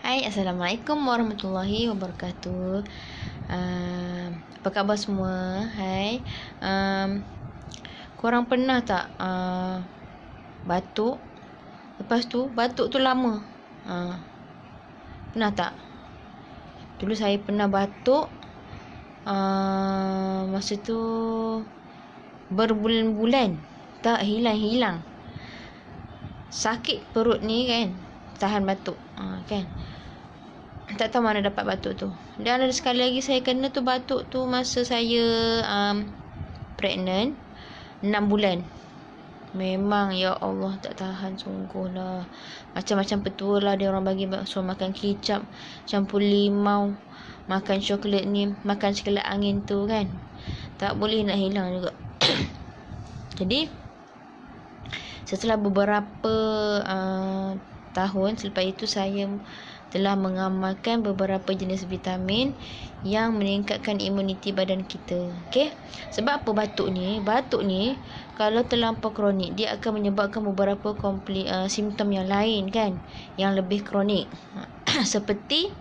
Hai, Assalamualaikum warahmatullahi wabarakatuh. Apa khabar semua? Hai. Korang pernah tak batuk? Lepas tu batuk tu lama. Pernah tak? Dulu saya pernah batuk. Masa tu berbulan-bulan tak hilang-hilang. Sakit perut ni kan, tahan batuk. Kan, tak tahu mana dapat batuk tu. Dan ada sekali lagi saya kena tu batuk tu masa saya pregnant 6 bulan. Memang ya Allah tak tahan sungguh lah. Macam-macam petua lah dia orang bagi, suruh makan kicap, campur limau, makan coklat ni, makan coklat angin tu kan. Tak boleh nak hilang juga. Jadi setelah beberapa tahun selepas itu saya telah mengamalkan beberapa jenis vitamin yang meningkatkan imuniti badan kita. Okey. Sebab apa batuk ni? Batuk ni kalau terlampau kronik dia akan menyebabkan beberapa simptom yang lain kan, yang lebih kronik. Seperti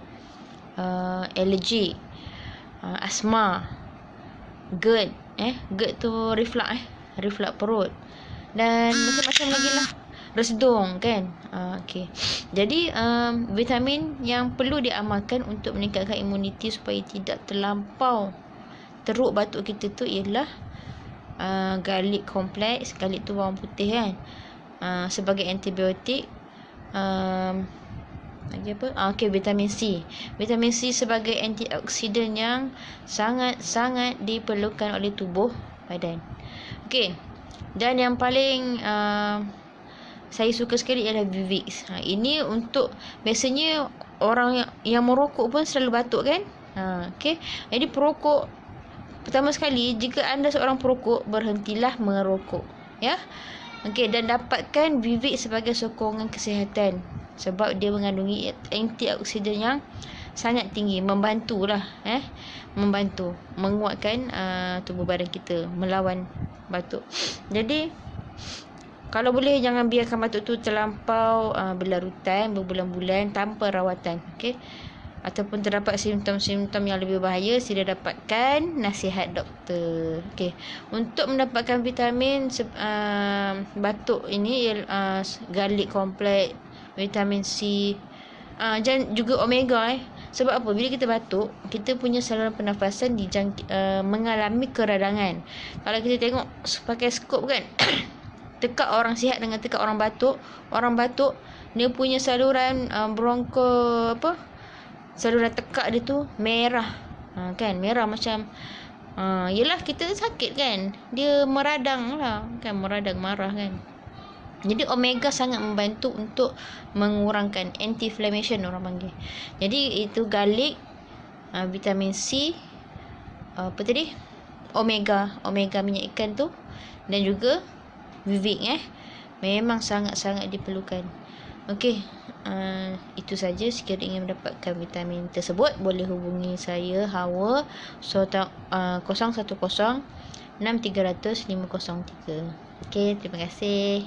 alergi, asma, GERD, GERD tu reflux perut, dan macam-macam lagi lah, resdung kan. Okey. Jadi vitamin yang perlu diamalkan untuk meningkatkan imuniti supaya tidak terlampau teruk batuk kita tu ialah garlic complex. Garlic tu bawang putih kan, sebagai antibiotik. Lagi apa? Okey, vitamin C. Vitamin C sebagai antioksidan yang sangat-sangat diperlukan oleh tubuh badan. Okey. Dan yang paling saya suka sekali ialah Vivix. Ini untuk biasanya orang yang merokok pun selalu batuk kan. Okey. Jadi perokok, pertama sekali jika anda seorang perokok, berhentilah merokok, ya. Okey, dan dapatkan Vivix sebagai sokongan kesihatan sebab dia mengandungi antioksidan yang sangat tinggi, membantulah membantu menguatkan tubuh badan kita melawan batuk. Jadi kalau boleh jangan biarkan batuk tu terlampau berlarutan berbulan-bulan tanpa rawatan. Okey. Ataupun terdapat simptom-simptom yang lebih bahaya, sila dapatkan nasihat doktor. Okey. Untuk mendapatkan vitamin batuk ini garlic complex, vitamin C, dan juga omega. Sebab apa? Bila kita batuk, kita punya saluran pernafasan mengalami keradangan. Kalau kita tengok pakai skop kan, tekak orang sihat dengan tekak orang batuk dia punya saluran saluran tekak dia tu merah. Kan, merah macam yelah kita sakit kan, dia meradang lah kan, meradang marah kan. Jadi omega sangat membantu untuk mengurangkan anti-inflammation orang panggil. Jadi itu garlic, vitamin C, omega minyak ikan tu, dan juga Vivix memang sangat-sangat diperlukan. Okey, itu saja. Sekiranya ingin mendapatkan vitamin tersebut, boleh hubungi saya Hawa 010 6300 503. Okey, terima kasih.